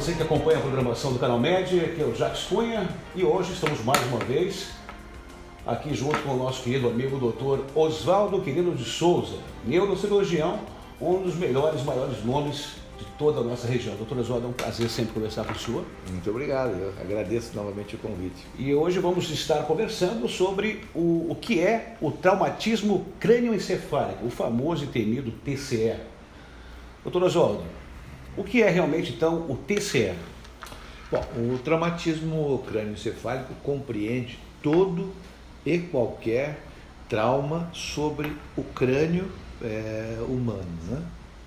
você que acompanha a programação do Canal Med, aqui é o Jacques Cunha e hoje estamos mais uma vez aqui junto com o nosso querido amigo Dr. Oswaldo Quirino de Souza, neurocirurgião, um dos melhores, maiores nomes de toda a nossa região. Dr. Oswaldo, é um prazer sempre conversar com o senhor. Muito obrigado, eu agradeço novamente o convite. E hoje vamos estar conversando sobre o que é o traumatismo crânioencefálico, o famoso e temido TCE. Dr. Oswaldo, o que é realmente então o TCE? Bom, o traumatismo crânioencefálico compreende todo e qualquer trauma sobre o crânio humano, né?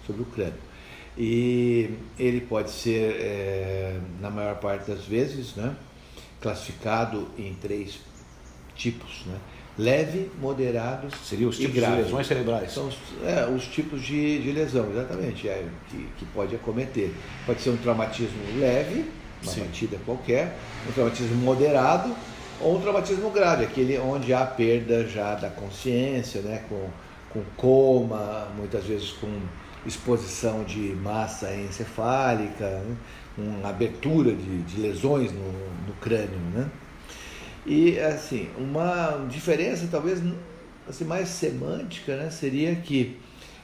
Sobre o crânio. E ele pode ser, na maior parte das vezes, né, classificado em 3 tipos, né? Leve, moderado Seria os tipos e grave. de lesões cerebrais. São os tipos de lesão, exatamente, que pode acometer. Pode ser um traumatismo leve, uma batida qualquer, um traumatismo moderado ou um traumatismo grave, aquele onde há perda já da consciência, né, com coma, muitas vezes com exposição de massa encefálica, né, com abertura de lesões no crânio, né? E assim, uma diferença talvez assim, mais semântica, né, seria que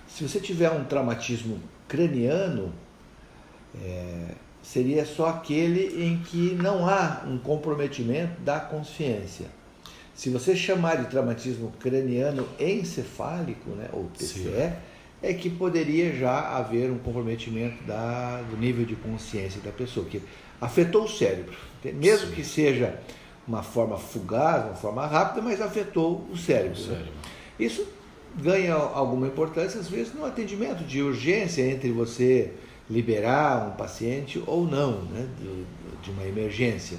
se você tiver um traumatismo craniano, seria só aquele em que não há um comprometimento da consciência. Se você chamar de traumatismo craniano encefálico, né, ou TCE, é que poderia já haver um comprometimento do nível de consciência da pessoa, que afetou o cérebro, mesmo que seja uma forma fugaz, uma forma rápida, mas afetou o cérebro. Né? Isso ganha alguma importância, às vezes, no atendimento de urgência entre você liberar um paciente ou não, né, de uma emergência.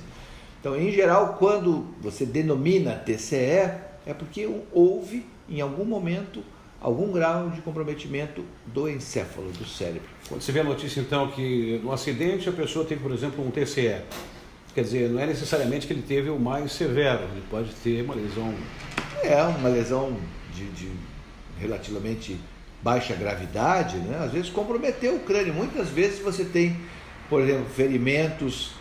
Então, em geral, quando você denomina TCE, é porque houve, em algum momento, algum grau de comprometimento do encéfalo, do cérebro. Quando você vê a notícia, então, que no acidente a pessoa teve, por exemplo, um TCE, quer dizer, não é necessariamente que ele teve o mais severo, ele pode ter uma lesão... Uma lesão de relativamente baixa gravidade, né? Às vezes comprometeu o crânio. Muitas vezes você tem, por exemplo, ferimentos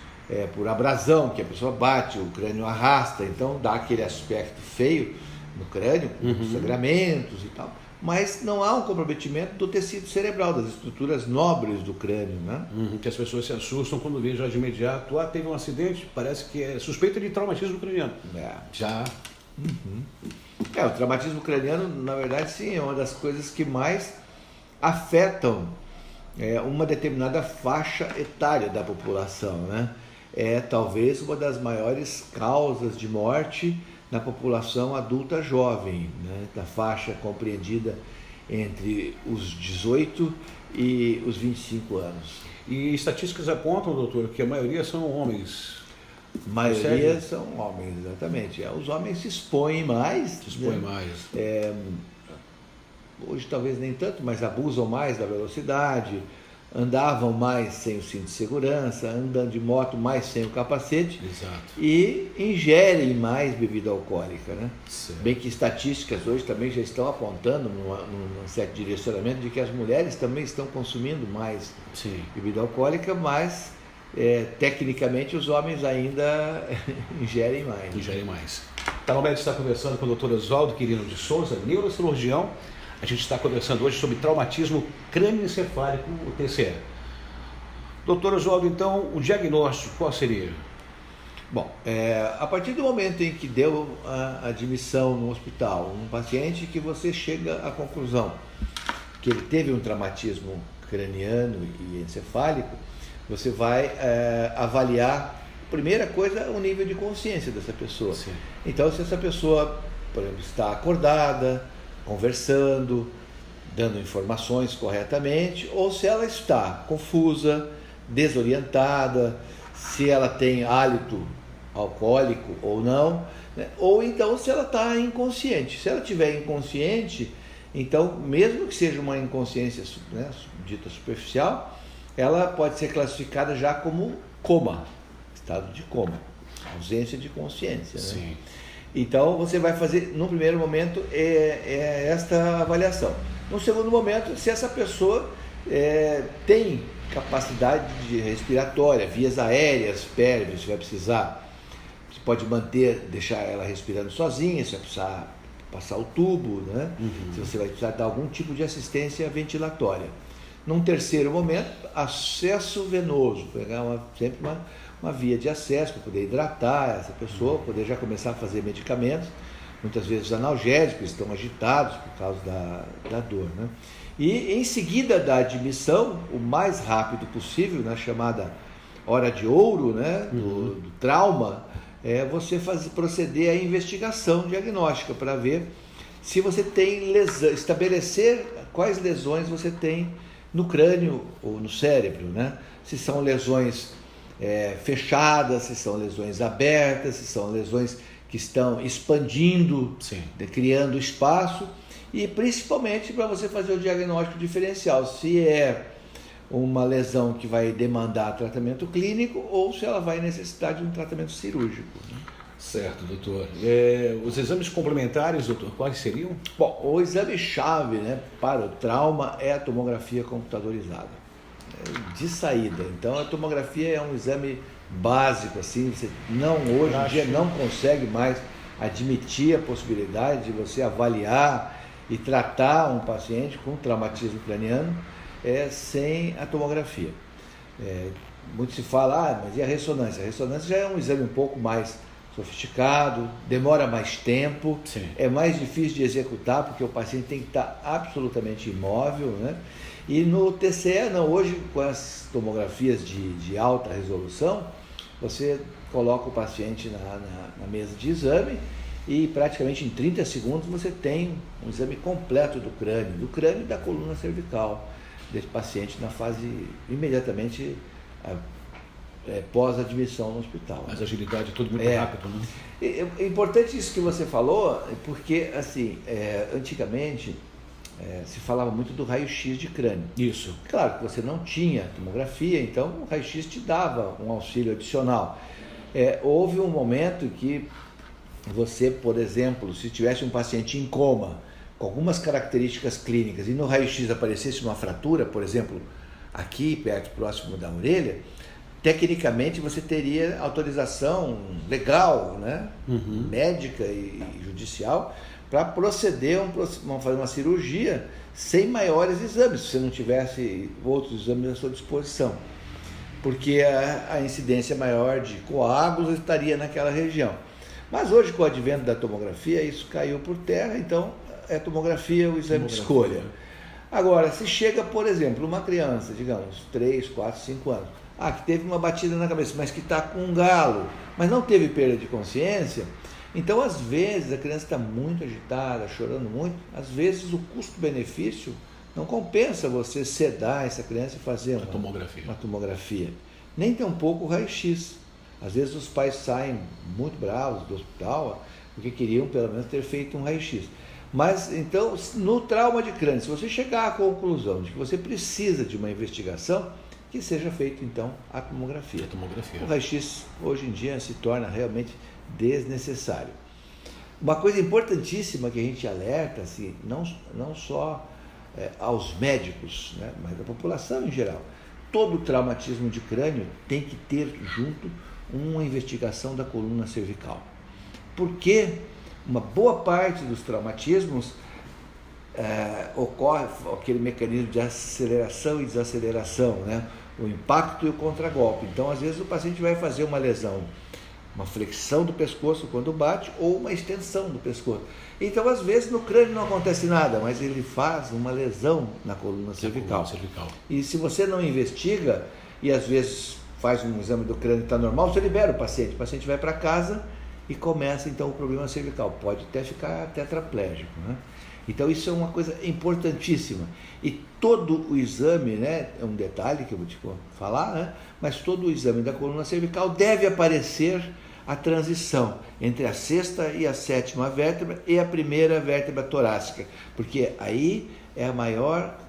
por abrasão, que a pessoa bate, o crânio arrasta, então dá aquele aspecto feio no crânio, com sangramentos e tal. Mas não há um comprometimento do tecido cerebral, das estruturas nobres do crânio, né? Que as pessoas se assustam quando vêem já de imediato, teve um acidente, parece que é suspeita de traumatismo craniano. Já. O traumatismo craniano, na verdade, sim, é uma das coisas que mais afetam uma determinada faixa etária da população, né? É talvez uma das maiores causas de morte na população adulta jovem, né, da faixa compreendida entre os 18 e os 25 anos. E estatísticas apontam, doutor, que a maioria são homens. A maioria são homens, exatamente. Os homens se expõem mais. Hoje talvez nem tanto, mas abusam mais da velocidade, andavam mais sem o cinto de segurança, andando de moto mais sem o capacete. Exato. E ingerem mais bebida alcoólica, né? Bem que estatísticas hoje também já estão apontando num certo direcionamento de que as mulheres também estão consumindo mais bebida alcoólica, mas tecnicamente os homens ainda ingerem mais. Tá, no médico está conversando com o Dr. Oswaldo Quirino de Souza, neurocirurgião. A gente está conversando hoje sobre traumatismo crânioencefálico, o TCE. Doutor Oswaldo, então, o diagnóstico qual seria? Bom, a partir do momento em que deu a admissão no hospital, um paciente que você chega à conclusão que ele teve um traumatismo craniano e encefálico, você vai avaliar, primeira coisa, o nível de consciência dessa pessoa. Então, se essa pessoa, por exemplo, está acordada, conversando, dando informações corretamente, ou se ela está confusa, desorientada, se ela tem hálito alcoólico ou não, né? Ou então se ela está inconsciente. Se ela estiver inconsciente, então, mesmo que seja uma inconsciência, né, dita superficial, ela pode ser classificada já como coma, estado de coma, ausência de consciência, né? Então, você vai fazer, no primeiro momento, esta avaliação. No segundo momento, se essa pessoa tem capacidade respiratória, vias aéreas, pélvicas, se vai precisar. Você pode deixar ela respirando sozinha, se vai precisar passar o tubo, né? Se você vai precisar dar algum tipo de assistência ventilatória. Num terceiro momento, acesso venoso, pegar sempre uma via de acesso para poder hidratar essa pessoa, poder já começar a fazer medicamentos, muitas vezes analgésicos, estão agitados por causa da dor, né? E em seguida da admissão, o mais rápido possível, na chamada hora de ouro, né, do trauma, você proceder à investigação diagnóstica para ver se você tem lesão, estabelecer quais lesões você tem no crânio ou no cérebro, né? Se são lesões fechadas, se são lesões abertas, se são lesões que estão expandindo, criando espaço, e principalmente para você fazer o diagnóstico diferencial, se é uma lesão que vai demandar tratamento clínico ou se ela vai necessitar de um tratamento cirúrgico, né? Certo, doutor. Os exames complementares, doutor, quais seriam? Bom, o exame-chave, né, para o trauma é a tomografia computadorizada, de saída. Então, a tomografia é um exame básico, assim, você hoje em dia não consegue mais admitir a possibilidade de você avaliar e tratar um paciente com traumatismo craniano sem a tomografia. Muito se fala, mas e a ressonância? A ressonância já é um exame um pouco mais sofisticado, demora mais tempo, é mais difícil de executar porque o paciente tem que estar absolutamente imóvel, né? E no TCE, não, hoje com as tomografias de alta resolução, você coloca o paciente na mesa de exame e praticamente em 30 segundos você tem um exame completo do crânio e da coluna cervical desse paciente na fase imediatamente pós-admissão no hospital. Mas a agilidade é tudo muito rápido, né? É importante isso que você falou, porque assim, antigamente se falava muito do raio-x de crânio. Isso. Claro que você não tinha tomografia, então o raio-x te dava um auxílio adicional. Houve um momento que você, por exemplo, se tivesse um paciente em coma, com algumas características clínicas, e no raio-x aparecesse uma fratura, por exemplo, aqui perto, próximo da orelha, tecnicamente você teria autorização legal, né? Médica e judicial, para proceder fazer uma cirurgia sem maiores exames, se você não tivesse outros exames à sua disposição, porque a incidência maior de coágulos estaria naquela região. Mas hoje, com o advento da tomografia, isso caiu por terra, então é tomografia o exame de escolha. Agora, se chega, por exemplo, uma criança, digamos, 3, 4, 5 anos, que teve uma batida na cabeça, mas que está com um galo, mas não teve perda de consciência, então, às vezes, a criança está muito agitada, chorando muito, às vezes o custo-benefício não compensa você sedar essa criança e fazer uma tomografia. Nem tampouco o raio-x. Às vezes os pais saem muito bravos do hospital, porque queriam pelo menos ter feito um raio-x. Mas, então, no trauma de crânio, se você chegar à conclusão de que você precisa de uma investigação, que seja feita, então, a tomografia. O raio-x, hoje em dia, se torna realmente desnecessário. Uma coisa importantíssima que a gente alerta, assim, não só aos médicos, né, mas à população em geral, todo traumatismo de crânio tem que ter junto uma investigação da coluna cervical. Porque uma boa parte dos traumatismos ocorre aquele mecanismo de aceleração e desaceleração, né? O impacto e o contragolpe. Então, às vezes, o paciente vai fazer uma lesão, uma flexão do pescoço quando bate, ou uma extensão do pescoço. Então, às vezes, no crânio não acontece nada, mas ele faz uma lesão na coluna cervical. E se você não investiga, e às vezes faz um exame do crânio e está normal, você libera o paciente vai para casa e começa, então, o problema cervical. Pode até ficar tetraplégico, né? Então, isso é uma coisa importantíssima. E todo o exame, né, é um detalhe que eu vou te falar, né, mas todo o exame da coluna cervical deve aparecer a transição entre a sexta e a sétima vértebra e a primeira vértebra torácica, porque aí é a maior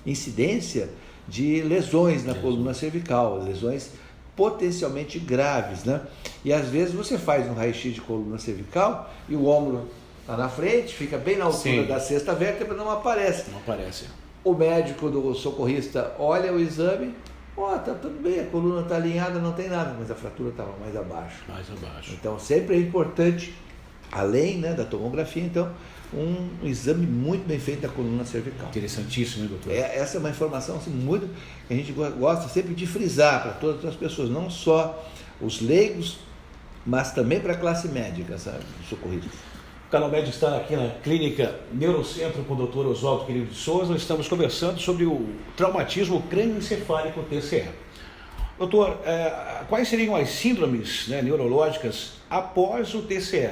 incidência de lesões na coluna cervical, lesões potencialmente graves, né? E às vezes você faz um raio-x de coluna cervical e o ombro está na frente, fica bem na altura da sexta vértebra, não aparece. o médico do socorrista olha o exame, tá tudo bem, a coluna está alinhada, não tem nada, mas a fratura estava mais abaixo. Mais abaixo. Então sempre é importante, além, né, da tomografia, então, um exame muito bem feito da coluna cervical. Interessantíssimo, hein, doutor? Essa é uma informação assim, muito que a gente gosta sempre de frisar para todas as pessoas, não só os leigos, mas também para a classe médica, sabe, dos socorristas. O Canal Médico está aqui na clínica Neurocentro com o Dr. Oswaldo Quirino de Souza. Nós estamos conversando sobre o traumatismo crânioencefálico TCE. Doutor, quais seriam as síndromes, né, neurológicas após o TCE?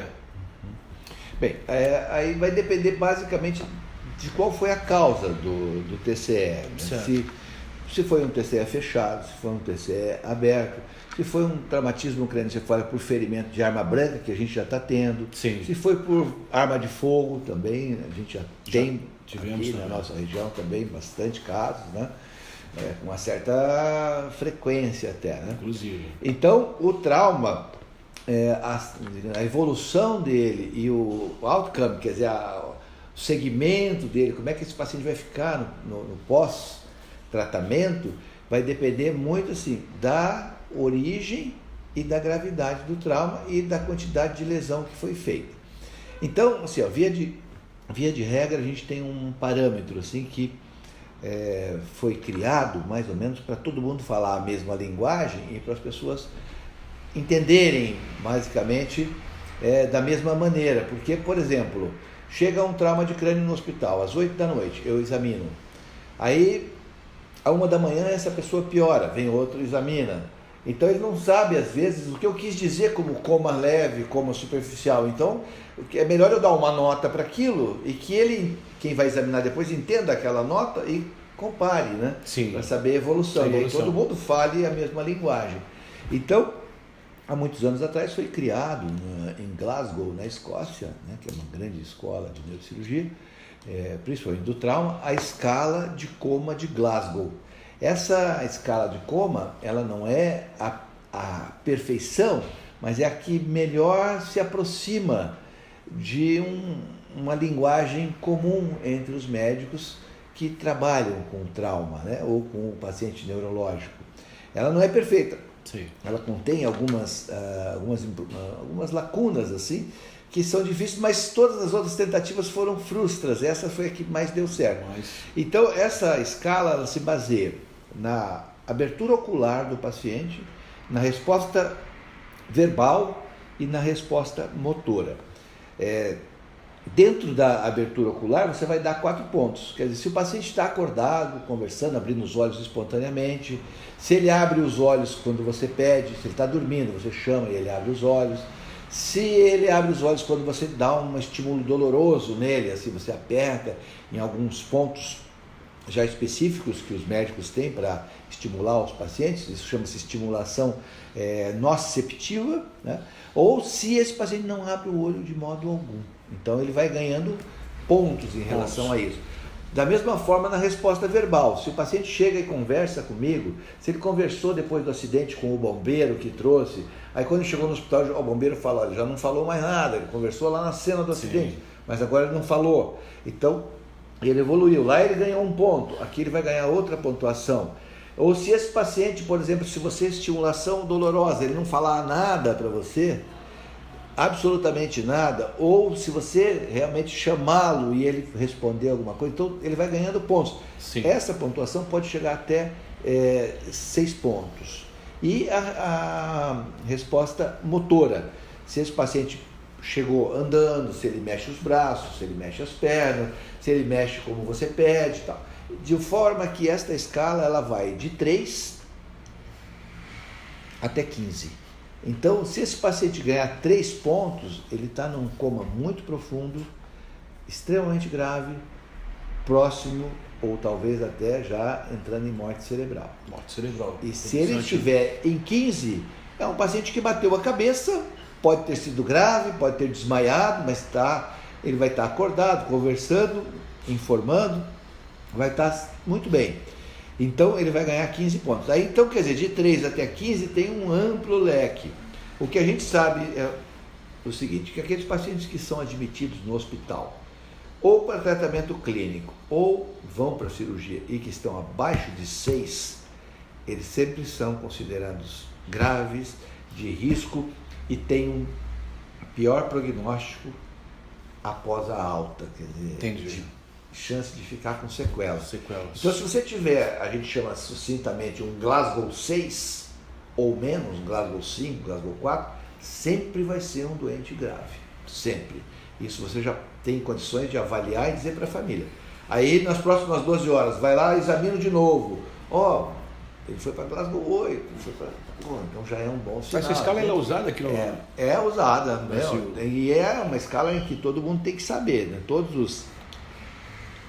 Bem, aí vai depender basicamente de qual foi a causa do TCE. Né? Se foi um TCE fechado, se foi um TCE aberto, se foi um traumatismo crânioencefálico por ferimento de arma branca, que a gente já está tendo, Sim. Se foi por arma de fogo também, a gente já tem tivemos aqui também. na nossa região também bastante casos, né? Com uma certa frequência até. Né? Inclusive. Então, o trauma, a evolução dele e o outcome, quer dizer, o segmento dele, como é que esse paciente vai ficar no pós-tratamento, vai depender muito assim, da origem e da gravidade do trauma e da quantidade de lesão que foi feita. Então, assim, via de regra, a gente tem um parâmetro assim, que foi criado mais ou menos para todo mundo falar a mesma linguagem e para as pessoas entenderem basicamente da mesma maneira, porque, por exemplo, chega um trauma de crânio no hospital às 8 da noite, eu examino, aí à 1 da manhã essa pessoa piora, vem outro, examina, então ele não sabe às vezes o que eu quis dizer como coma leve, coma superficial, então é melhor eu dar uma nota para aquilo e que ele, quem vai examinar depois, entenda aquela nota e compare, né? Para saber a evolução, e aí todo mundo fale a mesma linguagem. Então, há muitos anos atrás foi criado em Glasgow, na Escócia, né, que é uma grande escola de neurocirurgia, principalmente do trauma, a escala de coma de Glasgow. Essa escala de coma, ela não é a perfeição, mas é a que melhor se aproxima de uma linguagem comum entre os médicos que trabalham com trauma, né, ou com o paciente neurológico. Ela não é perfeita. Sim. Ela contém algumas lacunas assim, que são difíceis, mas todas as outras tentativas foram frustras. Essa foi a que mais deu certo. Então, essa escala ela se baseia na abertura ocular do paciente, na resposta verbal e na resposta motora. Dentro da abertura ocular, você vai dar 4 pontos. Quer dizer, se o paciente está acordado, conversando, abrindo os olhos espontaneamente, se ele abre os olhos quando você pede, se ele está dormindo, você chama e ele abre os olhos. Se ele abre os olhos quando você dá um estímulo doloroso nele, assim, você aperta em alguns pontos já específicos que os médicos têm para estimular os pacientes, isso chama-se estimulação nociceptiva, né? Ou se esse paciente não abre o olho de modo algum. Então ele vai ganhando pontos em relação a isso. Da mesma forma na resposta verbal, se o paciente chega e conversa comigo, se ele conversou depois do acidente com o bombeiro que trouxe, aí quando ele chegou no hospital, o bombeiro fala, olha, já não falou mais nada, ele conversou lá na cena do acidente, mas agora ele não falou. Então ele evoluiu, lá ele ganhou 1 ponto, aqui ele vai ganhar outra pontuação. Ou se esse paciente, por exemplo, se você estimulação dolorosa, ele não falar nada para você, absolutamente nada, ou se você realmente chamá-lo e ele responder alguma coisa, então ele vai ganhando pontos. Sim. Essa pontuação pode chegar até 6 pontos. E a resposta motora, se esse paciente chegou andando, se ele mexe os braços, se ele mexe as pernas, se ele mexe como você pede e tal. De forma que esta escala ela vai de 3 até 15. Então, se esse paciente ganhar 3 pontos, ele está num coma muito profundo, extremamente grave, próximo ou talvez até já entrando em morte cerebral. Morte cerebral. E se ele estiver em 15, é um paciente que bateu a cabeça, pode ter sido grave, pode ter desmaiado, mas ele vai estar acordado, conversando, informando, vai estar muito bem. Então ele vai ganhar 15 pontos. Aí então, quer dizer, de 3 até 15 tem um amplo leque. O que a gente sabe é o seguinte, que aqueles pacientes que são admitidos no hospital ou para tratamento clínico, ou vão para cirurgia e que estão abaixo de 6, eles sempre são considerados graves, de risco e têm um pior prognóstico após a alta, quer dizer, Entendi. chance de ficar com sequelas. Sequelas. Então, se você tiver, a gente chama sucintamente um Glasgow 6 ou menos, um Glasgow 5, Glasgow 4, sempre vai ser um doente grave, sempre. Isso você já tem condições de avaliar e dizer para a família. Aí, nas próximas 12 horas, vai lá e examina de novo. Ó, ele foi para Glasgow 8, foi para... então já é um bom sinal. Essa escala é usada aqui no... É usada, né? Brasil. E é uma escala em que todo mundo tem que saber, né? Todos os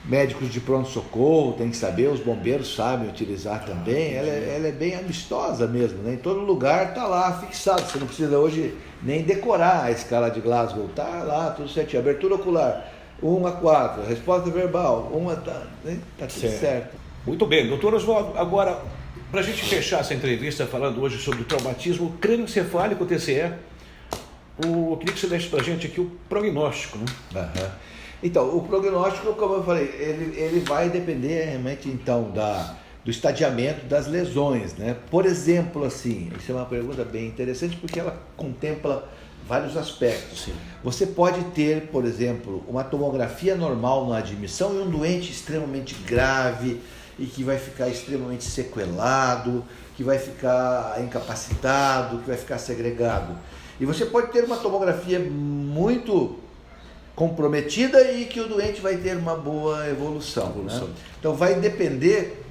médicos de pronto-socorro têm que saber, os bombeiros sabem utilizar também. Ela é bem amistosa mesmo, né? Em todo lugar está lá fixado, você não precisa hoje nem decorar a escala de Glasgow, está lá, tudo certinho. Abertura ocular, 1 a 4, resposta verbal, 1 a... Tá tudo certo. Muito bem, doutor Oswaldo, agora, para a gente fechar essa entrevista falando hoje sobre o traumatismo crânioencefálico TCE, eu queria que você desse para a gente aqui o prognóstico, né? Uhum. Então, o prognóstico, como eu falei, ele vai depender realmente então do estadiamento das lesões, né? Por exemplo, assim, isso é uma pergunta bem interessante porque ela contempla vários aspectos. Sim. Você pode ter, por exemplo, uma tomografia normal na admissão e um doente extremamente grave e que vai ficar extremamente sequelado, que vai ficar incapacitado, que vai ficar segregado. E você pode ter uma tomografia muito comprometida e que o doente vai ter uma boa evolução. Né? Então vai depender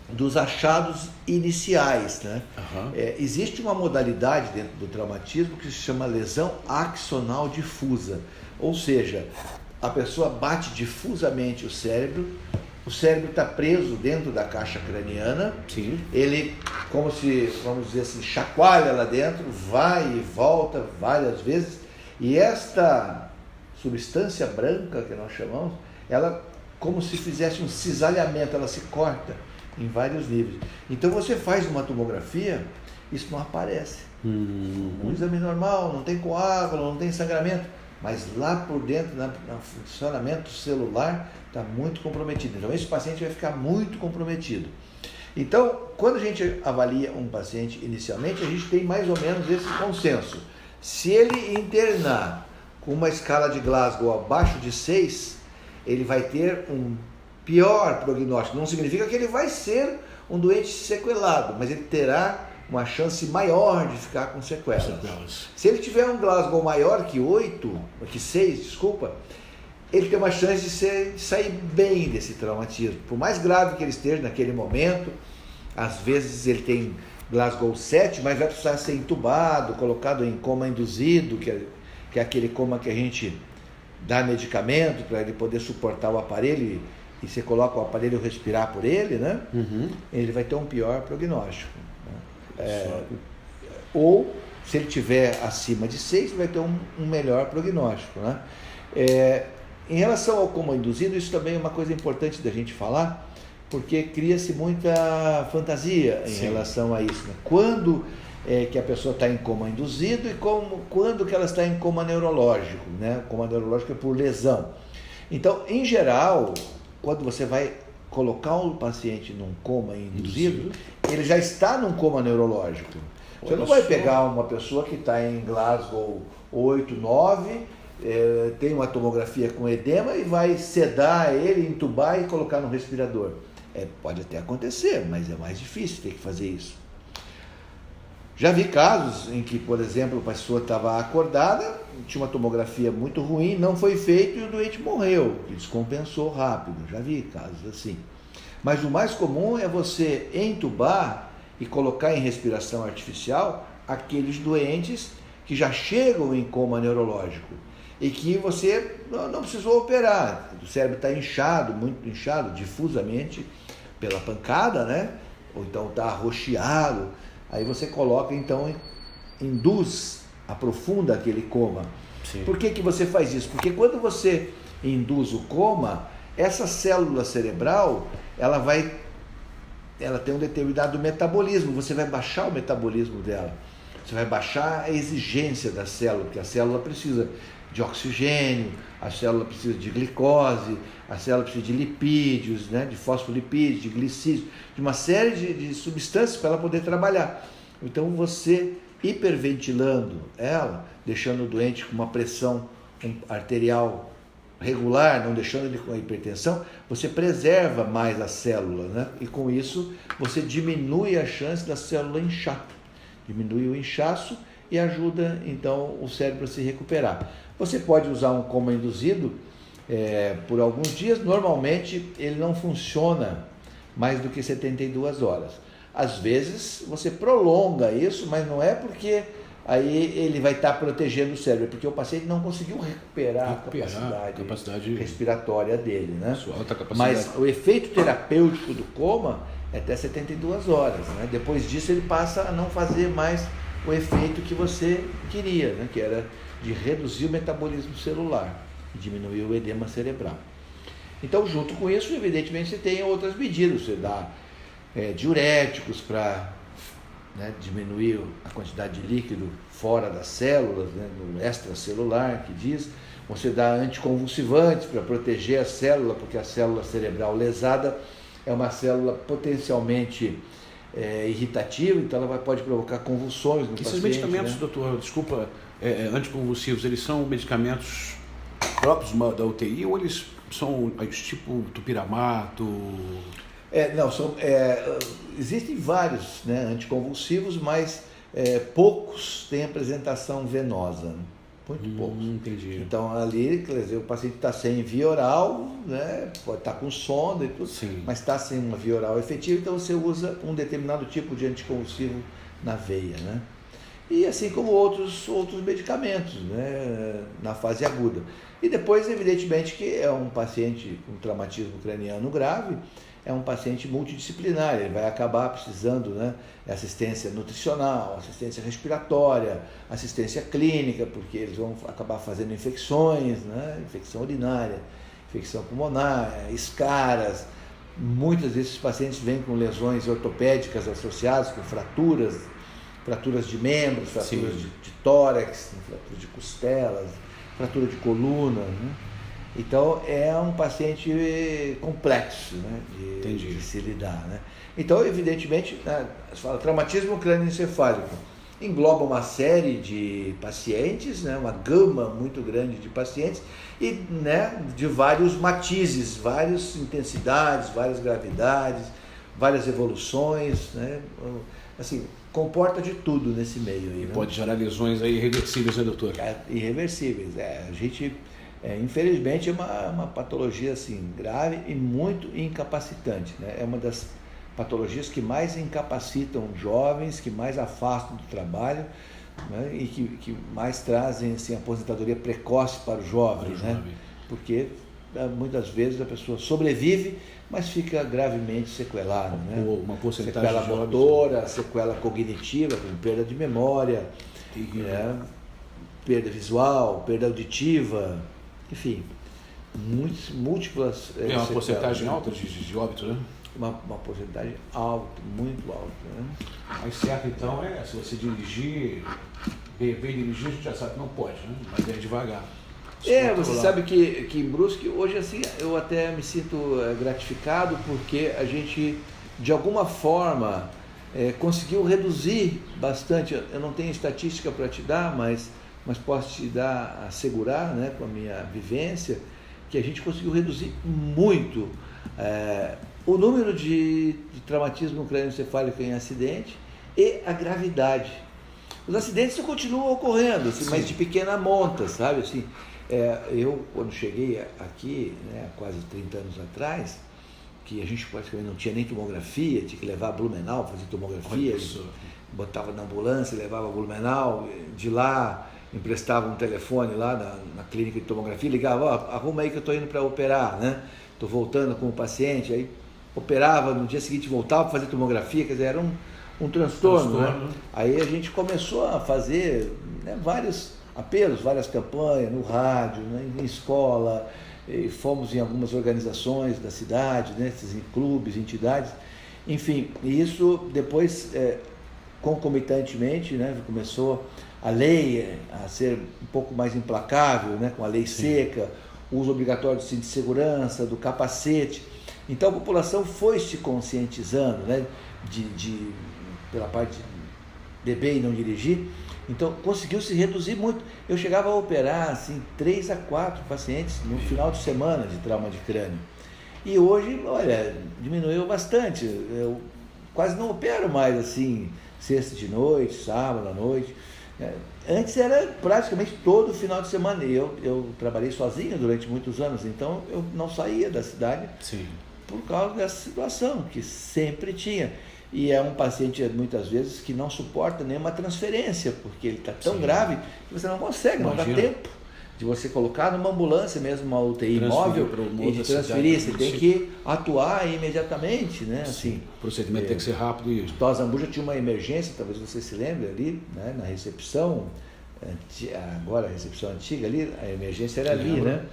dos achados iniciais. Né? Uhum. Existe uma modalidade dentro do traumatismo que se chama lesão axonal difusa, ou seja, a pessoa bate difusamente o cérebro está preso dentro da caixa craniana. Sim. Ele, como se, vamos dizer assim, chacoalha lá dentro, vai e volta várias vezes, e esta substância branca que nós chamamos, ela como se fizesse um cisalhamento, ela se corta em vários níveis. Então você faz uma tomografia, isso não aparece. Um exame normal, não tem coágulo, não tem sangramento, mas lá por dentro, no funcionamento celular, está muito comprometido. Então esse paciente vai ficar muito comprometido. Então, quando a gente avalia um paciente inicialmente, a gente tem mais ou menos esse consenso. Se ele internar com uma escala de Glasgow abaixo de 6, ele vai ter um pior prognóstico. Não significa que ele vai ser um doente sequelado, mas ele terá uma chance maior de ficar com sequelas. Se ele tiver um Glasgow maior que 6, desculpa, ele tem uma chance de sair bem desse traumatismo. Por mais grave que ele esteja naquele momento, às vezes ele tem Glasgow 7, mas vai precisar ser entubado, colocado em coma induzido, que é aquele coma que a gente dá medicamento para ele poder suportar o aparelho e você coloca o aparelho respirar por ele, né? Uhum. Ele vai ter um pior prognóstico. Ou, se ele tiver acima de 6, vai ter um melhor prognóstico. Né? Em relação ao coma induzido, isso também é uma coisa importante da gente falar, porque cria-se muita fantasia em relação a isso. Né? Quando que a pessoa está em coma induzido e quando que ela está em coma neurológico. Né? Coma neurológico é por lesão. Então, em geral, quando você vai colocar um paciente num coma induzido, ele já está num coma neurológico. Você não vai pegar uma pessoa que está em Glasgow 8, 9, tem uma tomografia com edema e vai sedar ele, entubar e colocar no respirador. Pode até acontecer, mas é mais difícil ter que fazer isso. Já vi casos em que, por exemplo, a pessoa estava acordada, tinha uma tomografia muito ruim, não foi feito e o doente morreu, que descompensou rápido. Já vi casos assim. Mas o mais comum é você entubar e colocar em respiração artificial aqueles doentes que já chegam em coma neurológico e que você não precisou operar. O cérebro está inchado, muito inchado, difusamente pela pancada, né? Ou então está arroxeado. Aí você coloca, então, aprofunda aquele coma. Sim. Por que você faz isso? Porque quando você induz o coma, essa célula cerebral, ela tem um determinado metabolismo, você vai baixar o metabolismo dela. Você vai baixar a exigência da célula, porque a célula precisa de oxigênio, a célula precisa de glicose, a célula precisa de lipídios, né, de fosfolipídios, de glicídios, de uma série de substâncias para ela poder trabalhar. Então você hiperventilando ela, deixando o doente com uma pressão arterial regular, não deixando ele com a hipertensão, você preserva mais a célula, né? E com isso você diminui a chance da célula inchar, diminui o inchaço e ajuda então o cérebro a se recuperar. Você pode usar um coma induzido por alguns dias. Normalmente ele não funciona mais do que 72 horas. Às vezes você prolonga isso, mas não é porque aí ele vai estar protegendo o cérebro, é porque o paciente não conseguiu recuperar a capacidade respiratória dele, né? Mas o efeito terapêutico do coma é até 72 horas, né? Depois disso ele passa a não fazer mais o efeito que você queria, né? Que era de reduzir o metabolismo celular, diminuir o edema cerebral. Então, junto com isso, evidentemente, você tem outras medidas. Você dá diuréticos para diminuir a quantidade de líquido fora das células, né, no extracelular, que diz. Você dá anticonvulsivantes para proteger a célula, porque a célula cerebral lesada é uma célula potencialmente irritativa, então ela pode provocar convulsões no paciente. Esses medicamentos, né? Doutor, desculpa, anticonvulsivos, eles são medicamentos próprios da UTI ou eles são tipo tupiramato? Existem vários, né, anticonvulsivos, mas poucos têm apresentação venosa, né? Muito poucos. Entendi. Então ali, quer dizer, o paciente está sem via oral, né, pode estar com sonda e tudo, sim, mas está sem uma via oral efetiva, então você usa um determinado tipo de anticonvulsivo na veia, né? E assim como outros medicamentos, né, na fase aguda. E depois, evidentemente, que é um paciente com traumatismo craniano grave, é um paciente multidisciplinar, ele vai acabar precisando, né, assistência nutricional, assistência respiratória, assistência clínica, porque eles vão acabar fazendo infecções, né, infecção urinária, infecção pulmonar, escaras. Muitos desses pacientes vêm com lesões ortopédicas associadas com fraturas de membros, fraturas de tórax, fraturas de costelas, fratura de coluna, né? Então é um paciente complexo, né, de se lidar, né? Então, evidentemente, se fala traumatismo crânioencefálico, engloba uma série de pacientes, né, uma gama muito grande de pacientes e, né, de vários matizes, várias intensidades, várias gravidades, várias evoluções, né? Assim, comporta de tudo nesse meio aí, né? Pode gerar lesões aí irreversíveis, né, doutor? Irreversíveis. A gente, infelizmente, é uma patologia assim, grave e muito incapacitante, né? É uma das patologias que mais incapacitam jovens, que mais afastam do trabalho, né? E que mais trazem assim, aposentadoria precoce para os jovens, né? Porque muitas vezes a pessoa sobrevive, mas fica gravemente sequelada, né? Uma porcentagem sequela de motora, sequela cognitiva, com perda de memória, perda visual, perda auditiva, enfim, múltiplas uma sequelas, porcentagem né? alta de óbito, né? Uma porcentagem alta, muito alta, né? Mas certo, então, se você dirigir, bem dirigir, a gente já sabe que não pode, né? Mas é devagar. Você sabe que em Brusque, hoje assim, eu até me sinto gratificado porque a gente, de alguma forma, conseguiu reduzir bastante. Eu não tenho estatística para te dar, mas posso te dar, assegurar, né, com a minha vivência, que a gente conseguiu reduzir muito o número de traumatismo crânioencefálico em acidente e a gravidade. Os acidentes continuam ocorrendo, assim, mas de pequena monta, sabe? Assim, eu, quando cheguei aqui, né, há quase 30 anos atrás, que a gente praticamente não tinha nem tomografia, tinha que levar a Blumenau, fazer tomografia, botava na ambulância, levava a Blumenau, de lá emprestava um telefone lá na clínica de tomografia, ligava, arruma aí que eu estou indo para operar, né? Estou voltando com o paciente, aí operava, no dia seguinte voltava para fazer tomografia, quer dizer, era um transtorno, né? Aí a gente começou a fazer, né, vários apelos, várias campanhas no rádio, né, em escola, e fomos em algumas organizações da cidade, né, em clubes, entidades, enfim, e isso depois concomitantemente, né, começou a lei a ser um pouco mais implacável, né, com a lei seca, o uso obrigatório do cinto de segurança, do capacete. Então a população foi se conscientizando, né, pela parte de beber e não dirigir. Então conseguiu se reduzir muito. Eu chegava a operar assim 3 a 4 pacientes no final de semana de trauma de crânio. E hoje, olha, diminuiu bastante. Eu quase não opero mais assim, sexta de noite, sábado à noite. Antes era praticamente todo final de semana. E eu trabalhei sozinho durante muitos anos, então eu não saía da cidade. Sim. Por causa dessa situação que sempre tinha. E é um paciente, muitas vezes, que não suporta nenhuma transferência, porque ele está tão grave que você não consegue, não dá tempo de você colocar numa ambulância mesmo, uma UTI móvel, e de transferir. Você tem que atuar imediatamente, né? Assim, o procedimento tem que ser rápido. E Tos Zambuja tinha uma emergência, talvez você se lembre ali, né? Na recepção, agora a recepção antiga ali, a emergência era ali, né?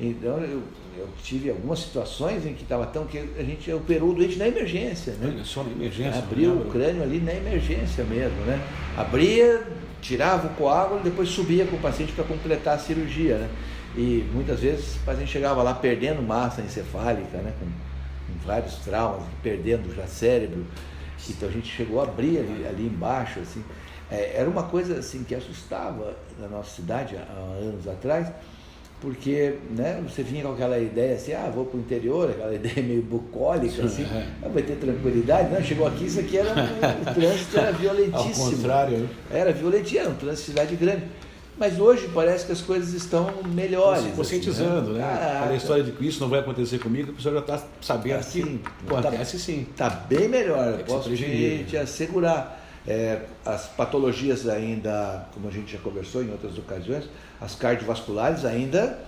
Então eu tive algumas situações em que estava tão que a gente operou o doente na emergência, né? Olha só, na emergência. Abriu o crânio ali na emergência mesmo, né? Abria, tirava o coágulo e depois subia com o paciente para completar a cirurgia, né? E muitas vezes o paciente chegava lá perdendo massa encefálica, né? Com vários traumas, perdendo já cérebro. Então a gente chegou a abrir ali embaixo, assim. Era uma coisa assim que assustava na nossa cidade há anos atrás, porque, né, você vinha com aquela ideia assim, vou para o interior, aquela ideia meio bucólica, assim, vai ter tranquilidade. Não, chegou aqui, isso aqui era o trânsito era violentíssimo. Ao contrário, né? Era violentíssimo, era um trânsito de cidade grande. Mas hoje parece que as coisas estão melhores. Estão se conscientizando, assim, né? Aquela história de que isso não vai acontecer comigo, a pessoa já está sabendo assim, que acontece sim. Está bem melhor, que posso te assegurar. As patologias ainda, como a gente já conversou em outras ocasiões, as cardiovasculares ainda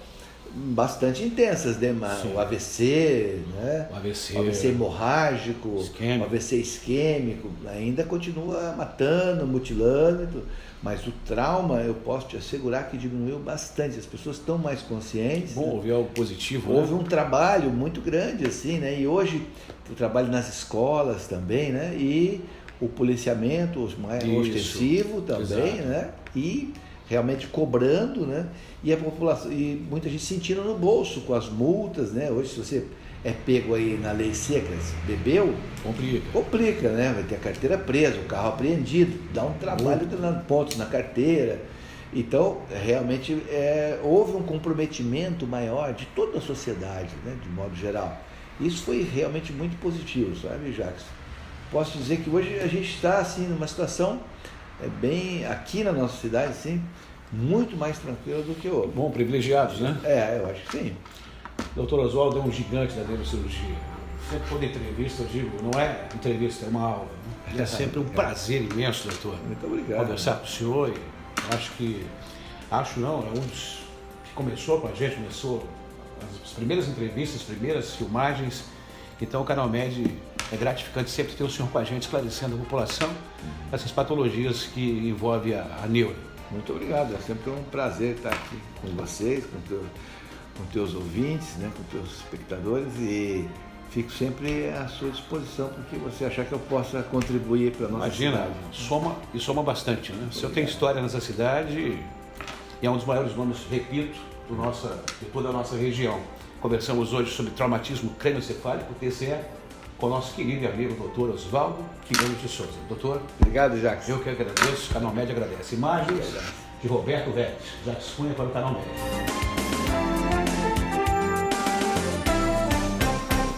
bastante intensas, né? O AVC, né? O AVC hemorrágico, isquêmico. o AVC isquêmico, ainda continua matando, mutilando, mas o trauma, eu posso te assegurar que diminuiu bastante, as pessoas estão mais conscientes. Bom, houve algo positivo. Houve um trabalho muito grande, assim, né? E hoje o trabalho nas escolas também, né? E o policiamento mais ostensivo também, né? E realmente cobrando, né? E a população, e muita gente sentindo no bolso com as multas, né? Hoje, se você é pego aí na lei seca, bebeu, complica, né? Vai ter a carteira presa, o carro apreendido, dá um trabalho dando pontos na carteira. Então, realmente, houve um comprometimento maior de toda a sociedade, né? De modo geral. Isso foi realmente muito positivo, sabe, Jacques? Posso dizer que hoje a gente está assim numa situação bem aqui na nossa cidade, assim, muito mais tranquila do que outra. Bom, privilegiados, né? Eu acho que sim. Dr. Oswaldo é um gigante da neurocirurgia. Sempre toda entrevista, eu digo, não é entrevista, é uma aula. Né? E é sempre um prazer imenso, doutor. Muito obrigado. Conversar com o senhor. E é um dos que começou com a gente, começou as primeiras entrevistas, as primeiras filmagens. Então o Canal Med é gratificante sempre ter o senhor com a gente, esclarecendo a população essas patologias que envolvem a neuro. Muito obrigado, é sempre um prazer estar aqui com vocês, com teus ouvintes, né, com teus espectadores, e fico sempre à sua disposição porque você achar que eu possa contribuir para a nossa cidade. Soma bastante, né? O senhor tem história nessa cidade e é um dos maiores nomes, repito, de toda a nossa região. Conversamos hoje sobre traumatismo crânioencefálico, TCE, com o nosso querido e amigo doutor Oswaldo Quirino de Souza. Doutor, obrigado, Jacques. Eu que agradeço, o Canal Med agradece. Imagens de Roberto Vélez, Jacques Cunha para o Canal Med.